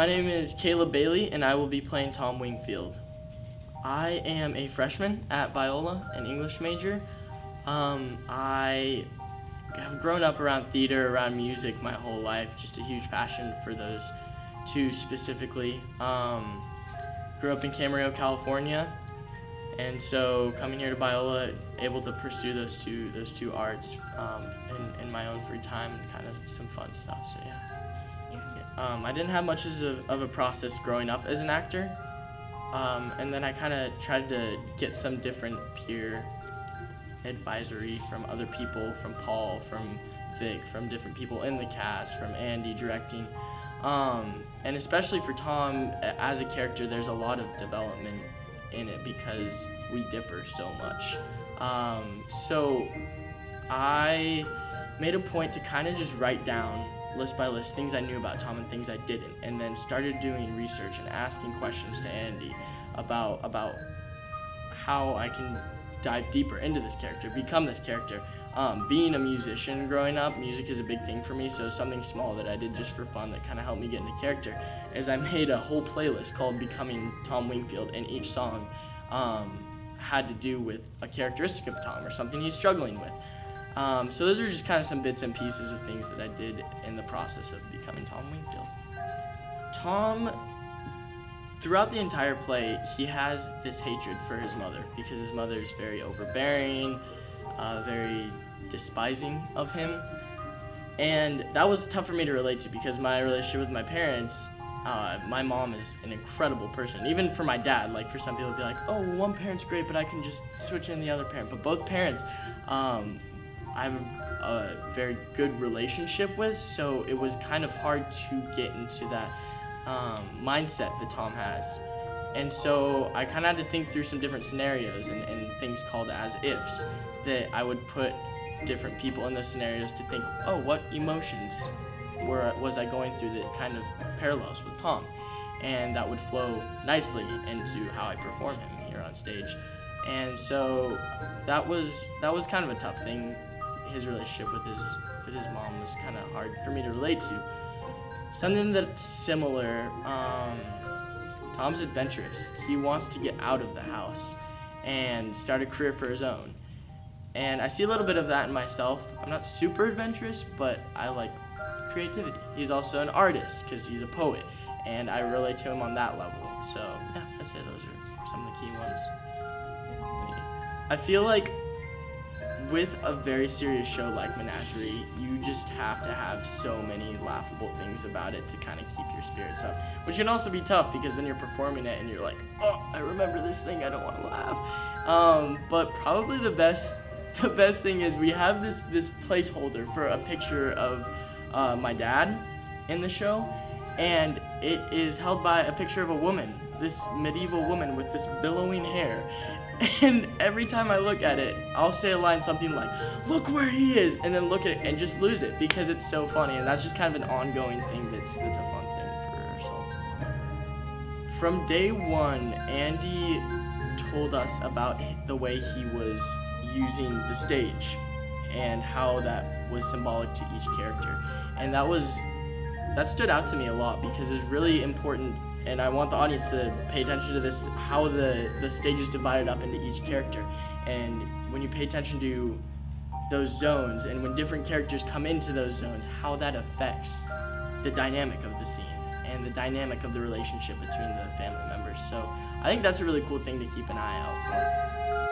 My name is Caleb Bailey, and I will be playing Tom Wingfield. I am a freshman at Biola, an English major. I have grown up around theater, around music my whole life, just a huge passion for those two specifically. Grew up in Camarillo, California, and so coming here to Biola, able to pursue those two arts in my own free time and kind of some fun stuff. So yeah. I didn't have much of a process growing up as an actor, and then I kind of tried to get some different peer advisory from other people, from Paul, from Vic, from different people in the cast, from Andy directing, and especially for Tom as a character, there's a lot of development in it because we differ so much. So I made a point to kind of just write down list by list things I knew about Tom and things I didn't, and then started doing research and asking questions to Andy about how I can dive deeper into this character, become this character. Being a musician growing up, music is a big thing for me, so something small that I did just for fun that kind of helped me get into character is I made a whole playlist called Becoming Tom Wingfield, and each song had to do with a characteristic of Tom or something he's struggling with. So those are just kind of some bits and pieces of things that I did in the process of becoming Tom Wingfield. Tom, throughout the entire play, he has this hatred for his mother because his mother is very overbearing, very despising of him. And that was tough for me to relate to because my relationship with my parents, my mom is an incredible person. Even for my dad, like for some people it'd be like, oh, well, one parent's great, but I can just switch in the other parent. But both parents, I have a very good relationship with, so it was kind of hard to get into that mindset that Tom has. And so I kind of had to think through some different scenarios and things called as ifs that I would put different people in those scenarios to think, oh, what emotions was I going through that kind of parallels with Tom? And that would flow nicely into how I perform him here on stage. And so that was kind of a tough thing. His relationship with his mom was kind of hard for me to relate to. Something that's similar, Tom's adventurous. He wants to get out of the house and start a career for his own. And I see a little bit of that in myself. I'm not super adventurous, but I like creativity. He's also an artist because he's a poet, and I relate to him on that level. So yeah, I'd say those are some of the key ones. I feel like with a very serious show like Menagerie, you just have to have so many laughable things about it to kind of keep your spirits up, which can also be tough because then you're performing it and you're like, oh, I remember this thing, I don't want to laugh. But probably the best thing is we have this placeholder for a picture of my dad in the show, and it is held by a picture of a woman, this medieval woman with this billowing hair. And every time I look at it, I'll say a line something like, look where he is, and then look at it and just lose it because it's so funny, and that's just kind of an ongoing thing that's a fun thing for ourselves. From day one, Andy told us about the way he was using the stage and how that was symbolic to each character. And that stood out to me a lot because it's really important, and I want the audience to pay attention to this, how the stage is divided up into each character. And when you pay attention to those zones and when different characters come into those zones, how that affects the dynamic of the scene and the dynamic of the relationship between the family members. So I think that's a really cool thing to keep an eye out for.